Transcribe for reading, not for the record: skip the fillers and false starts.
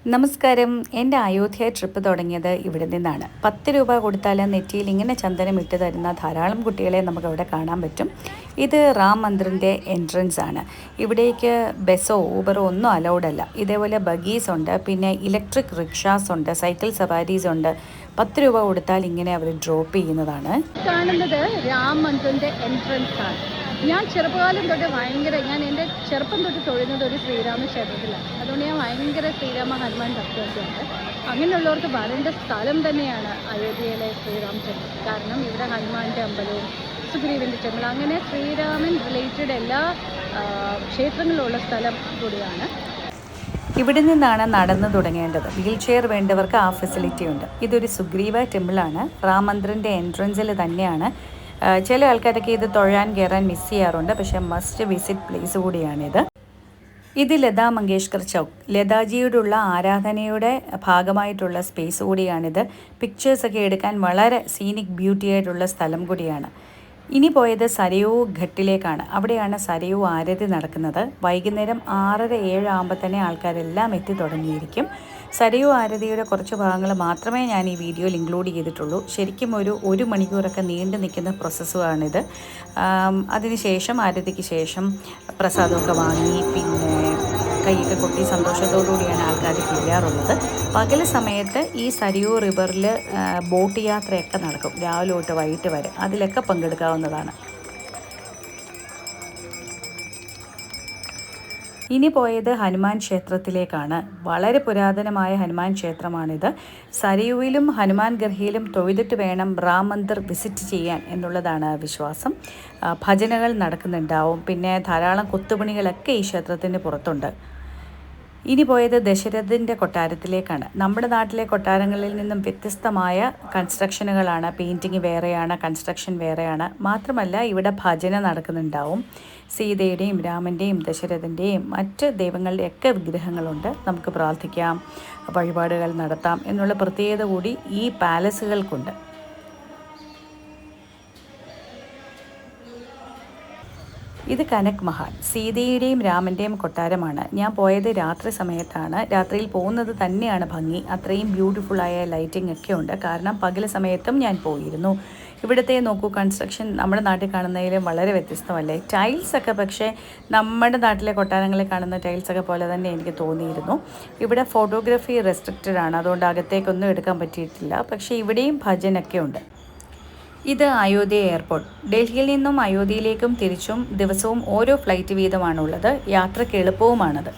നമസ്കാരം. എൻ്റെ അയോധ്യ ട്രിപ്പ് തുടങ്ങിയത് ഇവിടെ നിന്നാണ്. 10 രൂപ കൊടുത്താൽ നെറ്റിയിൽ ഇങ്ങനെ ചന്ദനം ഇട്ട് തരുന്ന ധാരാളം കുട്ടികളെ നമുക്കവിടെ കാണാൻ പറ്റും. ഇത് റാം മന്ദിറിൻ്റെ എൻട്രൻസ് ആണ്. ഇവിടേക്ക് ബസ്സോ ഊബറോ ഒന്നും അലൗഡ് അല്ല. ഇതേപോലെ ബഗീസ് ഉണ്ട്, പിന്നെ ഇലക്ട്രിക് റിക്ഷാസ് ഉണ്ട്, സൈക്കിൾ സവാരീസ് ഉണ്ട്. 10 രൂപ കൊടുത്താൽ ഇങ്ങനെ അവർ ഡ്രോപ്പ് ചെയ്യുന്നതാണ്. കാണുന്നത് രാം മന്ദിറിൻ്റെ എൻട്രൻസ് ആണ്. ഞാൻ ചെറുപ്പകാലം തൊട്ട് ഞാൻ എൻ്റെ ചെറുപ്പം തൊട്ട് തൊഴുന്നത് ഒരു ശ്രീരാമ ക്ഷേത്രത്തിലാണ്. അതുകൊണ്ട് ഞാൻ ഭയങ്കര ശ്രീരാമ ഹനുമാൻ ഭക്തയൊക്കെയുണ്ട്. അങ്ങനെയുള്ളവർക്ക് വരേണ്ട സ്ഥലം തന്നെയാണ് അയോധ്യയിലെ ശ്രീരാമചന്ദ്രൻ. കാരണം ഇവിടെ ഹനുമാൻ്റെ അമ്പലവും സുഗ്രീവൻ്റെ ടെമ്പിൾ, അങ്ങനെ ശ്രീരാമൻ റിലേറ്റഡ് എല്ലാ ക്ഷേത്രങ്ങളുള്ള സ്ഥലം കൂടിയാണ്. ഇവിടെ നിന്നാണ് നടന്നു തുടങ്ങേണ്ടത്. വീൽ ചെയർ വേണ്ടവർക്ക് ആ ഫെസിലിറ്റി ഉണ്ട്. ഇതൊരു സുഗ്രീവ ടെമ്പിളാണ്. റാം മന്ദിറിൻ്റെ എൻട്രൻസിൽ തന്നെയാണ്. ചില ആൾക്കാരൊക്കെ ഇത് തൊഴാൻ കയറാൻ മിസ് ചെയ്യാറുണ്ട്, പക്ഷേ മസ്റ്റ് വിസിറ്റ് പ്ലേസ് കൂടിയാണിത്. ഇത് ലതാ മങ്കേഷ്കർ ചൗക്ക്, ലതാജിയോടുള്ള ആരാധനയുടെ ഭാഗമായിട്ടുള്ള സ്പേസ് കൂടിയാണിത്. പിക്ചേഴ്സൊക്കെ എടുക്കാൻ വളരെ സീനിക് ബ്യൂട്ടി ആയിട്ടുള്ള സ്ഥലം കൂടിയാണ്. ഇനി പോയത് സരയൂ ഘട്ടിലേക്കാണ്. അവിടെയാണ് സരയൂ ആരതി നടക്കുന്നത്. വൈകുന്നേരം 6:30-7 ആകുമ്പോൾ തന്നെ ആൾക്കാരെല്ലാം എത്തി തുടങ്ങിയിരിക്കും. സരയൂ ആരതിയുടെ കുറച്ച് ഭാഗങ്ങൾ മാത്രമേ ഞാൻ ഈ വീഡിയോയിൽ ഇൻക്ലൂഡ് ചെയ്തിട്ടുള്ളൂ. ശരിക്കും ഒരു മണിക്കൂറൊക്കെ നീണ്ടു നിൽക്കുന്ന പ്രോസസ്സുമാണിത്. അതിനുശേഷം ആരതിക്ക് ശേഷം പ്രസാദമൊക്കെ വാങ്ങി പിന്നെ കൈയൊക്കെ കൊട്ടി സന്തോഷത്തോടുകൂടിയാണ് ആൾക്കാർ പിരിയാറുള്ളത്. പകൽ സമയത്ത് ഈ സരയൂ റിവറിൽ ബോട്ട് യാത്രയൊക്കെ നടക്കും. രാവിലെ തൊട്ട് വൈകിട്ട് വരെ അതിലൊക്കെ പങ്കെടുക്കാവുന്നതാണ്. ഇനി പോയത് ഹനുമാൻ ക്ഷേത്രത്തിലേക്കാണ്. വളരെ പുരാതനമായ ഹനുമാൻ ക്ഷേത്രമാണിത്. സരയുവിലും ഹനുമാൻ ഗർഹിയിലും തൊഴുതിട്ട് വേണം റാം മന്ദിർ വിസിറ്റ് ചെയ്യാൻ എന്നുള്ളതാണ് വിശ്വാസം. ഭജനകൾ നടക്കുന്നുണ്ടാവും, പിന്നെ ധാരാളം കൊത്തുപണികളൊക്കെ ഈ ക്ഷേത്രത്തിന് പുറത്തുണ്ട്. ഇനി പോയത് ദശരഥൻ്റെ കൊട്ടാരത്തിലേക്കാണ്. നമ്മുടെ നാട്ടിലെ കൊട്ടാരങ്ങളിൽ നിന്നും വ്യത്യസ്തമായ കൺസ്ട്രക്ഷനുകളാണ്. പെയിൻറ്റിങ് വേറെയാണ്, കൺസ്ട്രക്ഷൻ വേറെയാണ്. മാത്രമല്ല ഇവിടെ ഭജന നടക്കുന്നുണ്ടാവും. സീതയുടെയും രാമൻ്റെയും ദശരഥൻ്റെയും മറ്റ് ദൈവങ്ങളുടെയൊക്കെ വിഗ്രഹങ്ങളുണ്ട്. നമുക്ക് പ്രാർത്ഥിക്കാം, വഴിപാടുകൾ നടത്താം എന്നുള്ള പ്രത്യേകത കൂടി ഈ പാലസുകൾക്കുണ്ട്. ഇത് കനക് മഹാൽ, സീതയുടെയും രാമൻ്റെയും കൊട്ടാരമാണ്. ഞാൻ പോയത് രാത്രി സമയത്താണ്. രാത്രിയിൽ പോകുന്നത് തന്നെയാണ് ഭംഗി. അത്രയും ബ്യൂട്ടിഫുള്ളായ ലൈറ്റിംഗ് ഒക്കെ ഉണ്ട്. കാരണം പകൽ സമയത്തും ഞാൻ പോയിരുന്നു. ഇവിടുത്തെ നോക്കൂ, കൺസ്ട്രക്ഷൻ നമ്മുടെ നാട്ടിൽ കാണുന്നതിലും വളരെ വ്യത്യസ്തമല്ലേ. ടൈൽസൊക്കെ പക്ഷേ നമ്മുടെ നാട്ടിലെ കൊട്ടാരങ്ങളിൽ കാണുന്ന ടൈൽസൊക്കെ പോലെ തന്നെ എനിക്ക് തോന്നിയിരുന്നു. ഇവിടെ ഫോട്ടോഗ്രാഫി റെസ്ട്രിക്റ്റഡ് ആണ്, അതുകൊണ്ട് അകത്തേക്കൊന്നും എടുക്കാൻ പറ്റിയിട്ടില്ല. പക്ഷേ ഇവിടെയും ഭജനൊക്കെ ഉണ്ട്. ഇത് അയോധ്യ എയർപോർട്ട്. ഡൽഹിയിൽ നിന്നും അയോധ്യയിലേക്കും തിരിച്ചും ദിവസവും ഓരോ ഫ്ലൈറ്റ് വീതമാണുള്ളത്. യാത്രയ്ക്ക് എളുപ്പവുമാണത്.